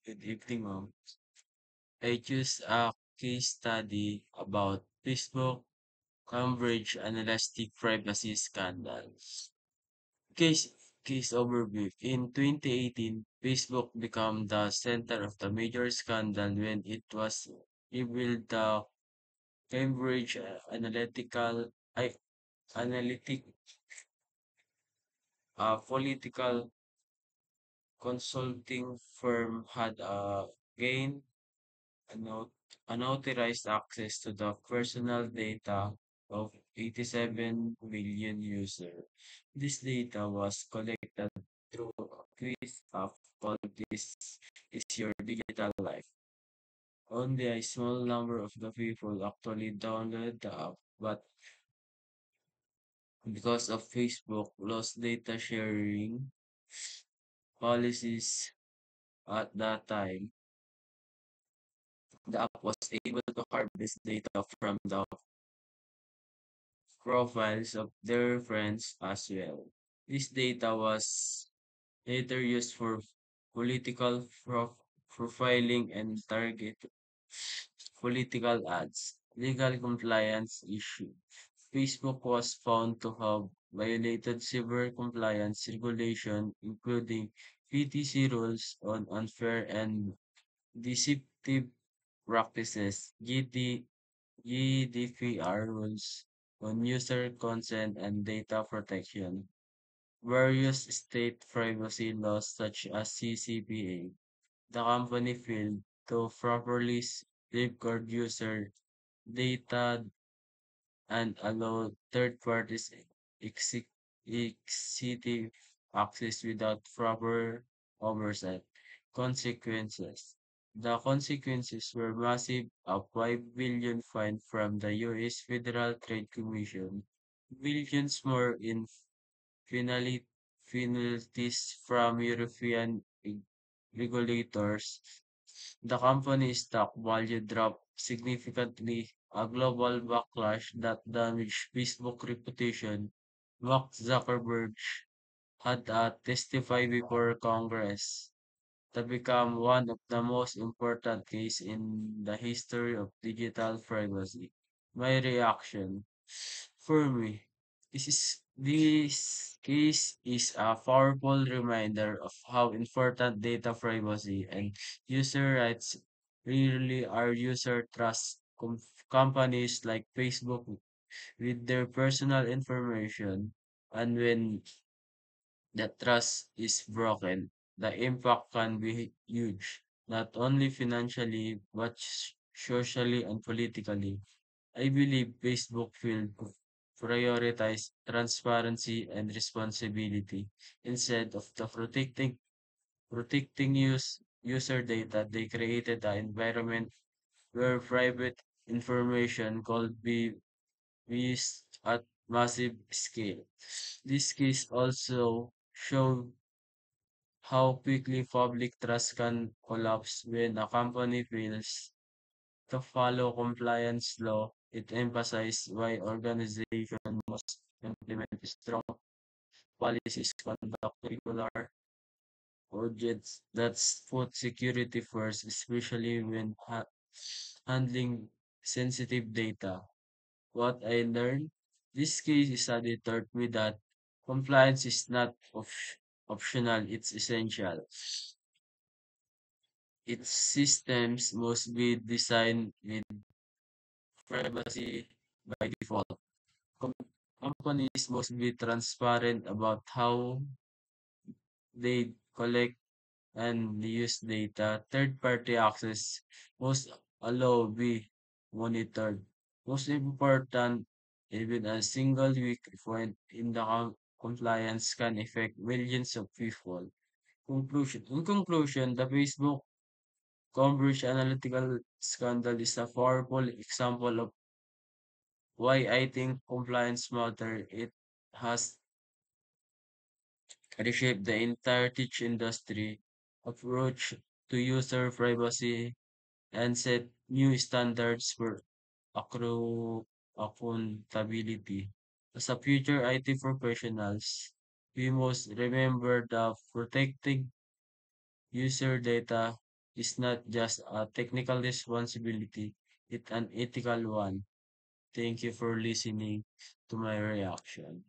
Good evening, ma'am. I choose a case study about Facebook Cambridge Analytic Privacy Scandal. Case Case overview. In 2018, Facebook became the center of the major scandal when it was revealed the Cambridge Analytic political consulting firm had gained unau- unauthorized access to the personal data of 87 million users. This data was collected through a quiz app called This Is Your Digital Life. Only a small number of the people actually downloaded the app, but because of Facebook lost data sharing policies at that time, the app was able to harvest data from the profiles of their friends as well. This data was later used for political profiling and target political ads. Legal compliance issue. Facebook was found to have violated severe compliance regulation, including PTC rules on unfair and deceptive practices, GDPR rules on user consent and data protection. Various state privacy laws such as CCPA, the company failed to properly safeguard user data and allow third parties exec- executive access without proper oversight. Consequences. The consequences were massive, a 5 billion fine from the US Federal Trade Commission, billions more in penalty, penalties from European regulators. The company's stock value dropped significantly, a global backlash that damaged Facebook's reputation. Mark Zuckerberg had testify before Congress to become one of the most important cases in the history of digital privacy. My reaction, for me, this case is a powerful reminder of how important data privacy and user rights really are. User trust companies like Facebook with their personal information, and when that trust is broken, the impact can be huge, not only financially but socially and politically. I believe Facebook will prioritize transparency and responsibility instead of the protecting user data. They created an environment where private information could be used at massive scale. This case also showed how quickly public trust can collapse when a company fails to follow compliance law. It emphasizes why organizations must implement strong policies, conduct regular audits that put security first, especially when handling sensitive data. What I learned, this case study taught me that compliance is not optional, it's essential. Its systems must be designed with privacy by default. Com- Companies must be transparent about how they collect and use data. Third-party access must allow be monitored. Most important, even a single weak point in the compliance can affect millions of people. In conclusion, the Facebook Cambridge Analytical scandal is a powerful example of why I think compliance matter. It has reshaped the entire tech industry approach to user privacy and set new standards for accountability. As a future IT professionals, we must remember that protecting user data is not just a technical responsibility, it's an ethical one. Thank you for listening to my reaction.